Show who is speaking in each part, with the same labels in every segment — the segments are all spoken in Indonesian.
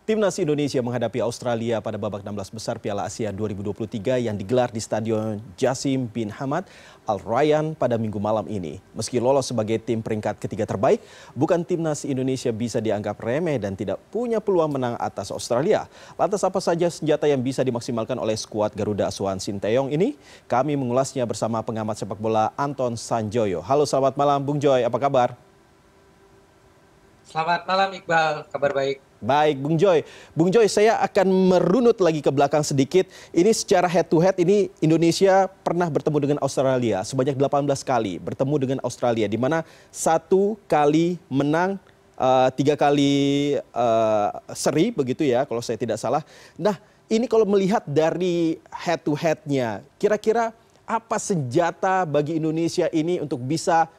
Speaker 1: Timnas Indonesia menghadapi Australia pada babak 16 besar Piala Asia 2023 yang digelar di Stadion Jassim bin Hamad Al Rayyan pada Minggu malam ini. Meski lolos sebagai tim peringkat ketiga terbaik, bukan Timnas Indonesia bisa dianggap remeh dan tidak punya peluang menang atas Australia. Lantas apa saja senjata yang bisa dimaksimalkan oleh skuad Garuda asuhan Sinteyong ini? Kami mengulasnya bersama pengamat sepak bola Anton Sanjoyo. Halo, selamat malam Bung Joy, apa kabar?
Speaker 2: Selamat malam Iqbal, kabar baik.
Speaker 1: Baik, Bung Joy. Bung Joy, saya akan merunut lagi ke belakang sedikit. Ini secara head to head, ini Indonesia pernah bertemu dengan Australia sebanyak 18 kali bertemu dengan Australia, di mana 1 kali menang, 3 kali seri, begitu ya, kalau saya tidak salah. Nah, ini kalau melihat dari head to headnya, kira-kira apa senjata bagi Indonesia ini untuk bisa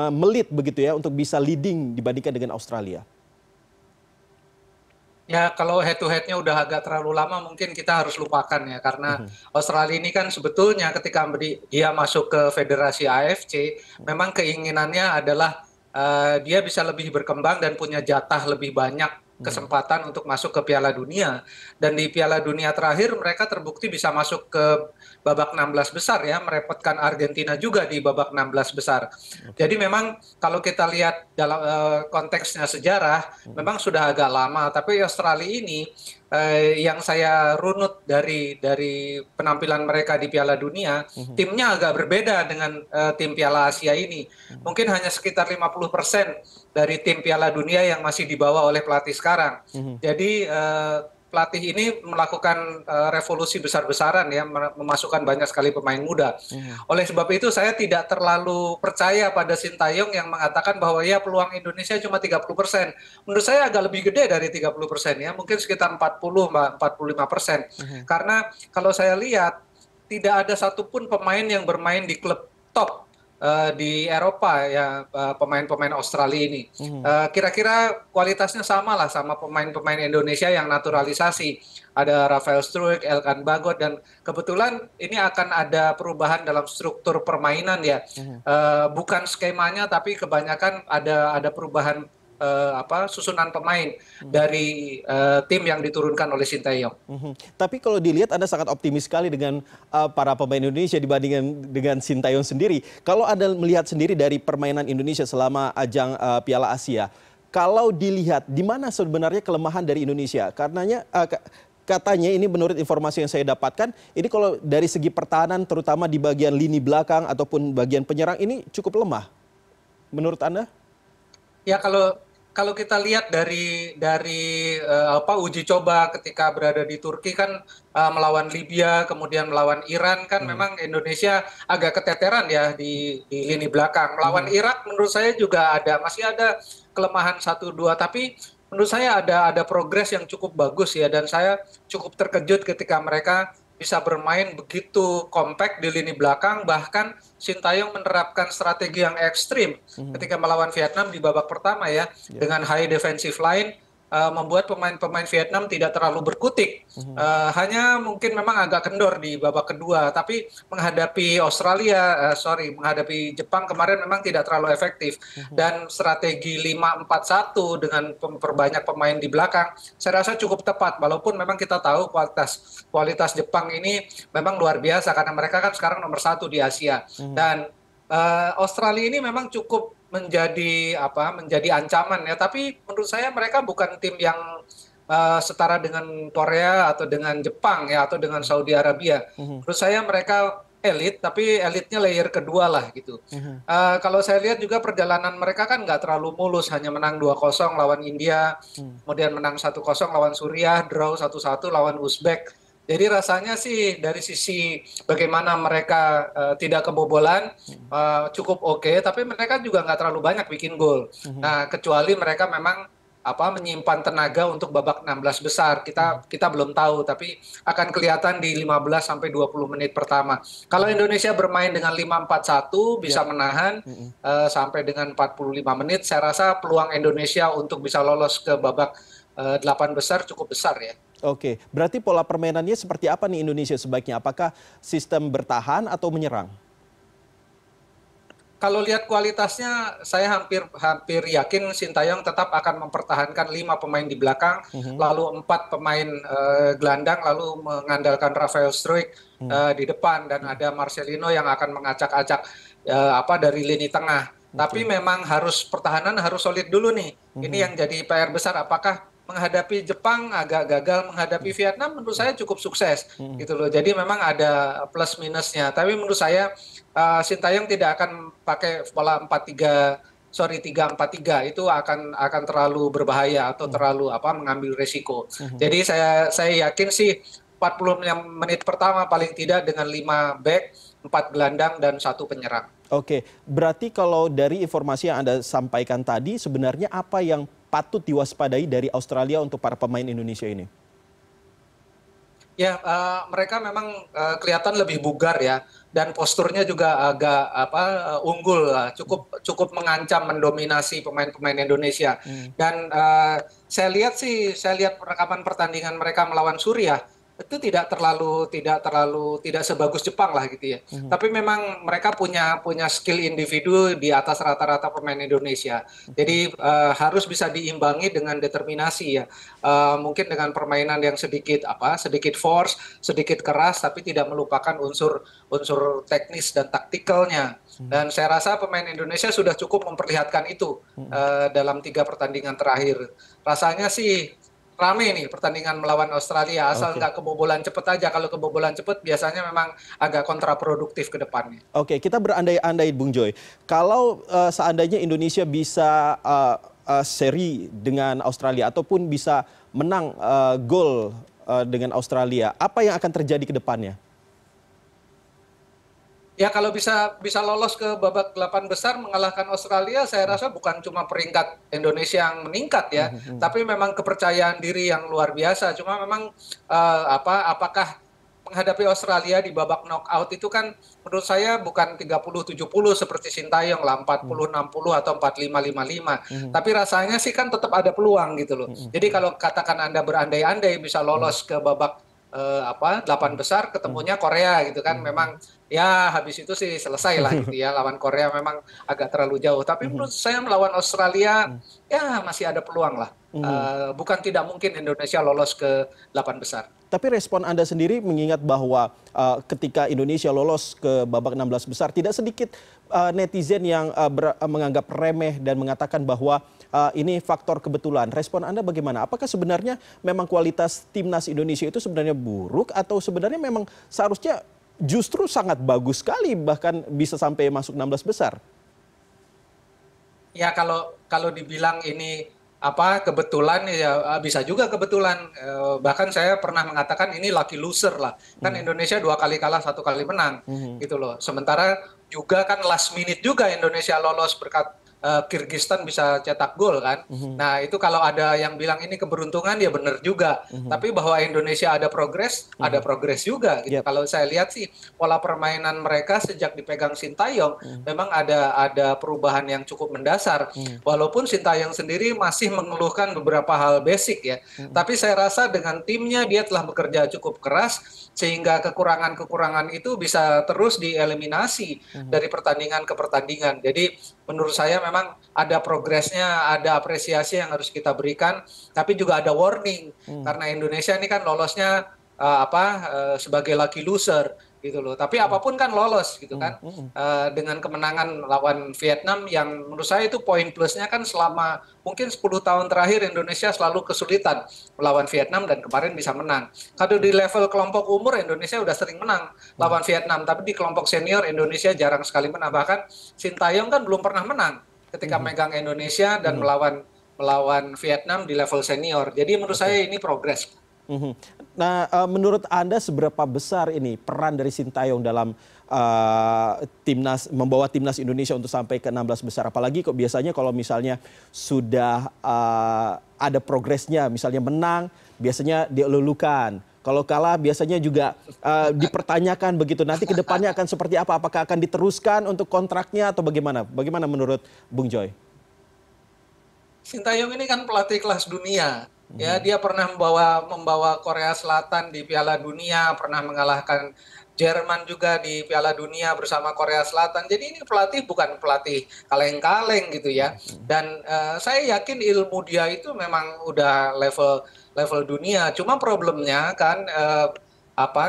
Speaker 1: melit begitu ya, untuk bisa leading dibandingkan dengan Australia?
Speaker 2: Ya kalau head to headnya udah agak terlalu lama mungkin kita harus lupakan ya, karena Australia ini kan sebetulnya ketika dia masuk ke Federasi AFC memang keinginannya adalah dia bisa lebih berkembang dan punya jatah lebih banyak kesempatan untuk masuk ke Piala Dunia. Dan di Piala Dunia terakhir mereka terbukti bisa masuk ke babak 16 besar ya, merepotkan Argentina juga di babak 16 besar. Jadi memang kalau kita lihat dalam konteksnya sejarah memang sudah agak lama, tapi Australia ini yang saya runut dari penampilan mereka di Piala Dunia, timnya agak berbeda dengan tim Piala Asia ini. Mungkin hanya sekitar 50% dari tim Piala Dunia yang masih dibawa oleh pelatih sekarang. Jadi pelatih ini melakukan revolusi besar-besaran ya, memasukkan banyak sekali pemain muda. Oleh sebab itu saya tidak terlalu percaya pada Sintayong yang mengatakan bahwa ya peluang Indonesia cuma 30%. Menurut saya agak lebih gede dari 30% ya, mungkin sekitar 40-45%. Karena kalau saya lihat tidak ada satupun pemain yang bermain di klub top di Eropa ya, pemain-pemain Australia ini. Kira-kira kualitasnya sama lah sama pemain-pemain Indonesia yang naturalisasi. Ada Rafael Struijk, Elkan Bagot, dan kebetulan ini akan ada perubahan dalam struktur permainan ya. Bukan skemanya tapi kebanyakan ada perubahan susunan pemain dari tim yang diturunkan oleh Sinteyong.
Speaker 1: Tapi kalau dilihat Anda sangat optimis sekali dengan para pemain Indonesia dibandingkan dengan Sinteyong sendiri. Kalau Anda melihat sendiri dari permainan Indonesia selama ajang Piala Asia, kalau dilihat di mana sebenarnya kelemahan dari Indonesia? Katanya ini menurut informasi yang saya dapatkan, ini kalau dari segi pertahanan terutama di bagian lini belakang ataupun bagian penyerang ini cukup lemah. Menurut Anda?
Speaker 2: Ya kalau kita lihat dari uji coba ketika berada di Turki kan, melawan Libya kemudian melawan Iran kan, memang Indonesia agak keteteran ya di lini belakang. Melawan Irak menurut saya juga masih ada kelemahan 1-2, tapi menurut saya ada progres yang cukup bagus ya, dan saya cukup terkejut ketika mereka bisa bermain begitu kompak di lini belakang. Bahkan Sintayong menerapkan strategi yang ekstrim ketika melawan Vietnam di babak pertama ya, dengan high defensive line, membuat pemain-pemain Vietnam tidak terlalu berkutik. Hanya mungkin memang agak kendor di babak kedua, tapi menghadapi menghadapi Jepang kemarin memang tidak terlalu efektif. Dan strategi 5-4-1 dengan memperbanyak pemain di belakang saya rasa cukup tepat, walaupun memang kita tahu kualitas Jepang ini memang luar biasa karena mereka kan sekarang nomor 1 di Asia. Dan Australia ini memang cukup menjadi ancaman ya, tapi menurut saya mereka bukan tim yang setara dengan Korea atau dengan Jepang ya, atau dengan Saudi Arabia. Menurut saya mereka elit, tapi elitnya layer kedua lah gitu. Kalau saya lihat juga perjalanan mereka kan nggak terlalu mulus, hanya menang 2-0 lawan India, kemudian menang 1-0 lawan Suriah, draw 1-1 lawan Uzbek. Jadi rasanya sih dari sisi bagaimana mereka tidak kebobolan cukup oke, tapi mereka juga nggak terlalu banyak bikin gol. Nah, kecuali mereka memang menyimpan tenaga untuk babak 16 besar. Kita belum tahu, tapi akan kelihatan di 15-20 menit pertama. Kalau Indonesia bermain dengan 5-4-1 bisa menahan sampai dengan 45 menit, saya rasa peluang Indonesia untuk bisa lolos ke babak 8 besar cukup besar ya.
Speaker 1: Oke, berarti pola permainannya seperti apa nih Indonesia sebaiknya? Apakah sistem bertahan atau menyerang?
Speaker 2: Kalau lihat kualitasnya, saya hampir hampir yakin Sintayong tetap akan mempertahankan 5 pemain di belakang, lalu 4 pemain gelandang, lalu mengandalkan Rafael Struijk di depan, dan ada Marcelino yang akan mengacak-acak dari lini tengah. Tapi memang harus pertahanan harus solid dulu nih. Ini yang jadi PR besar. Apakah menghadapi Jepang agak gagal, menghadapi Vietnam menurut saya cukup sukses gitu loh. Jadi memang ada plus minusnya. Tapi menurut saya Sintayong tidak akan pakai pola 3-4-3 itu akan terlalu berbahaya atau terlalu mengambil resiko. Jadi saya yakin sih 40 menit pertama paling tidak dengan 5 back, 4 gelandang dan 1 penyerang.
Speaker 1: Oke, berarti kalau dari informasi yang Anda sampaikan tadi, sebenarnya apa yang patut diwaspadai dari Australia untuk para pemain Indonesia ini?
Speaker 2: Ya, mereka memang kelihatan lebih bugar ya, dan posturnya juga agak unggul lah, cukup mengancam, mendominasi pemain-pemain Indonesia. Dan saya lihat rekaman pertandingan mereka melawan Suriah itu tidak sebagus Jepang lah gitu ya. Tapi memang mereka punya skill individu di atas rata-rata pemain Indonesia. Jadi harus bisa diimbangi dengan determinasi ya. Mungkin dengan permainan yang sedikit force, sedikit keras, tapi tidak melupakan unsur teknis dan taktikalnya. Dan saya rasa pemain Indonesia sudah cukup memperlihatkan itu dalam 3 pertandingan terakhir. Rasanya sih rame nih pertandingan melawan Australia, asal nggak kebobolan cepet aja. Kalau kebobolan cepet biasanya memang agak kontraproduktif ke depannya.
Speaker 1: Oke, kita berandai-andai Bung Joy. Kalau seandainya Indonesia bisa seri dengan Australia ataupun bisa menang gol dengan Australia, apa yang akan terjadi ke depannya?
Speaker 2: Ya, kalau bisa lolos ke babak 8 besar mengalahkan Australia, saya rasa bukan cuma peringkat Indonesia yang meningkat ya, tapi memang kepercayaan diri yang luar biasa. Cuma memang apakah menghadapi Australia di babak knockout itu kan menurut saya bukan 30-70 seperti Sintayong lah, 40-60 atau 45-55. Tapi rasanya sih kan tetap ada peluang gitu loh. Jadi kalau katakan Anda berandai-andai bisa lolos ke babak 8 besar, ketemunya Korea gitu kan, memang ya habis itu sih selesai lah gitu ya, lawan Korea memang agak terlalu jauh. Tapi menurut saya melawan Australia ya masih ada peluang lah. Bukan tidak mungkin Indonesia lolos ke 8 besar.
Speaker 1: Tapi respon Anda sendiri mengingat bahwa ketika Indonesia lolos ke babak 16 besar, tidak sedikit netizen yang menganggap remeh dan mengatakan bahwa ini faktor kebetulan. Respon Anda bagaimana? Apakah sebenarnya memang kualitas timnas Indonesia itu sebenarnya buruk atau sebenarnya memang seharusnya justru sangat bagus sekali bahkan bisa sampai masuk 16 besar?
Speaker 2: Ya, kalau dibilang ini kebetulan ya bisa juga kebetulan. Bahkan saya pernah mengatakan ini lucky loser lah. Kan Indonesia 2 kali kalah, 1 kali menang gitu loh. Sementara juga kan last minute juga Indonesia lolos berkat Kyrgyzstan bisa cetak gol kan. Nah, itu kalau ada yang bilang ini keberuntungan ya benar juga. Tapi bahwa Indonesia ada progres juga gitu.
Speaker 1: Yep.
Speaker 2: Kalau saya lihat sih pola permainan mereka sejak dipegang Sintayong memang ada perubahan yang cukup mendasar. Walaupun Sintayong sendiri masih mengeluhkan beberapa hal basic ya. Tapi saya rasa dengan timnya dia telah bekerja cukup keras sehingga kekurangan-kekurangan itu bisa terus dieliminasi dari pertandingan ke pertandingan. Jadi menurut saya memang ada progresnya, ada apresiasi yang harus kita berikan, tapi juga ada warning karena Indonesia ini kan lolosnya sebagai lucky loser gitu loh. Tapi apapun kan lolos gitu kan. Dengan kemenangan lawan Vietnam yang menurut saya itu poin plusnya kan selama mungkin 10 tahun terakhir Indonesia selalu kesulitan melawan Vietnam dan kemarin bisa menang. Kalau di level kelompok umur Indonesia udah sering menang lawan Vietnam, tapi di kelompok senior Indonesia jarang sekali menang. Bahkan Sintayong kan belum pernah menang ketika megang Indonesia dan melawan Vietnam di level senior. Jadi menurut saya ini progres.
Speaker 1: Nah, menurut Anda seberapa besar ini peran dari Sintayong dalam membawa timnas Indonesia untuk sampai ke 16 besar? Apalagi kok biasanya kalau misalnya sudah ada progresnya, misalnya menang, biasanya dielulukan. Kalau kalah biasanya juga dipertanyakan begitu. Nanti ke depannya akan seperti apa? Apakah akan diteruskan untuk kontraknya atau bagaimana? Bagaimana menurut Bung Joy?
Speaker 2: Sintayong ini kan pelatih kelas dunia. Ya, dia pernah membawa Korea Selatan di Piala Dunia, pernah mengalahkan Jerman juga di Piala Dunia bersama Korea Selatan. Jadi ini pelatih bukan pelatih kaleng-kaleng gitu ya. Dan saya yakin ilmu dia itu memang udah level level dunia. Cuma problemnya kan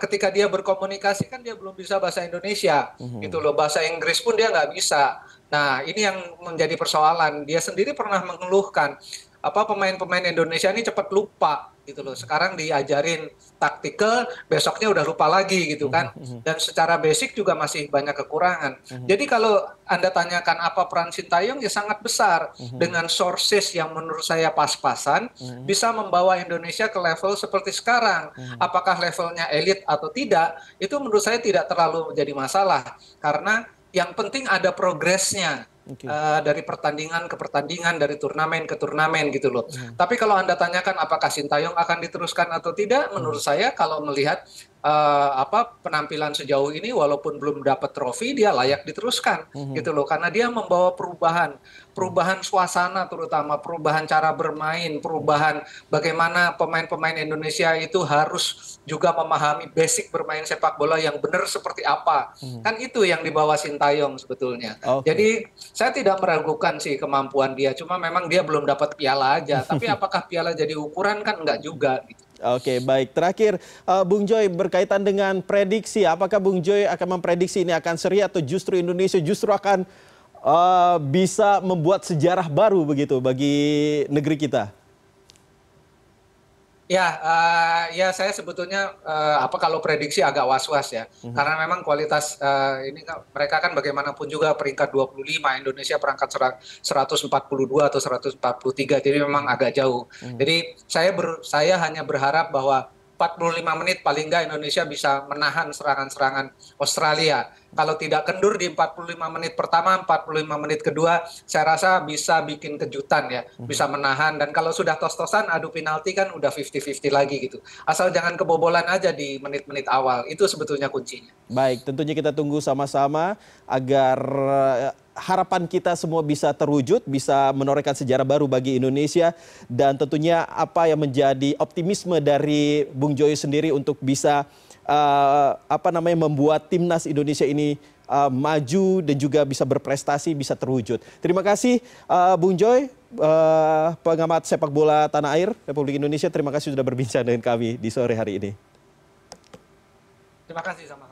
Speaker 2: ketika dia berkomunikasi kan dia belum bisa bahasa Indonesia gitu loh. Bahasa Inggris pun dia nggak bisa. Nah, ini yang menjadi persoalan. Dia sendiri pernah mengeluhkan pemain-pemain Indonesia ini cepat lupa gitu loh. Sekarang diajarin taktikal, besoknya udah lupa lagi gitu kan. Dan secara basic juga masih banyak kekurangan. Jadi kalau Anda tanyakan apa peran Sintayong, ya sangat besar. Dengan sources yang menurut saya pas-pasan, bisa membawa Indonesia ke level seperti sekarang. Apakah levelnya elit atau tidak, itu menurut saya tidak terlalu menjadi masalah. Karena yang penting ada progresnya.
Speaker 1: Oke.
Speaker 2: Dari pertandingan ke pertandingan, dari turnamen ke turnamen gitu loh. Tapi kalau Anda tanyakan apakah Sintayong akan diteruskan atau tidak, menurut saya kalau melihat penampilan sejauh ini, walaupun belum dapat trofi, dia layak diteruskan gitu loh. Karena dia membawa perubahan suasana, terutama perubahan cara bermain, perubahan bagaimana pemain-pemain Indonesia itu harus juga memahami basic bermain sepak bola yang benar seperti apa. Kan itu yang dibawa Sintayong sebetulnya.
Speaker 1: Oke.
Speaker 2: Jadi saya tidak meragukan sih kemampuan dia, cuma memang dia belum dapat piala aja. Tapi apakah piala jadi ukuran, kan enggak juga gitu.
Speaker 1: Oke, baik. Terakhir, Bung Joy, berkaitan dengan prediksi, apakah Bung Joy akan memprediksi ini akan seri atau justru Indonesia justru akan bisa membuat sejarah baru begitu bagi negeri kita?
Speaker 2: Ya, ya saya sebetulnya kalau prediksi agak was-was ya. Karena memang kualitas ini mereka kan bagaimanapun juga peringkat 25, Indonesia perangkat 142 atau 143. Jadi memang agak jauh. Jadi saya hanya berharap bahwa 45 menit paling nggak Indonesia bisa menahan serangan-serangan Australia. Kalau tidak kendur di 45 menit pertama, 45 menit kedua, saya rasa bisa bikin kejutan ya, bisa menahan. Dan kalau sudah tos-tosan, adu penalti kan udah 50-50 lagi gitu. Asal jangan kebobolan aja di menit-menit awal, itu sebetulnya kuncinya.
Speaker 1: Baik, tentunya kita tunggu sama-sama agar harapan kita semua bisa terwujud, bisa menorehkan sejarah baru bagi Indonesia, dan tentunya apa yang menjadi optimisme dari Bung Joy sendiri untuk bisa membuat timnas Indonesia ini maju dan juga bisa berprestasi, bisa terwujud. Terima kasih Bung Joy, pengamat sepak bola tanah air Republik Indonesia. Terima kasih sudah berbincang dengan kami di sore hari ini.
Speaker 2: Terima kasih sama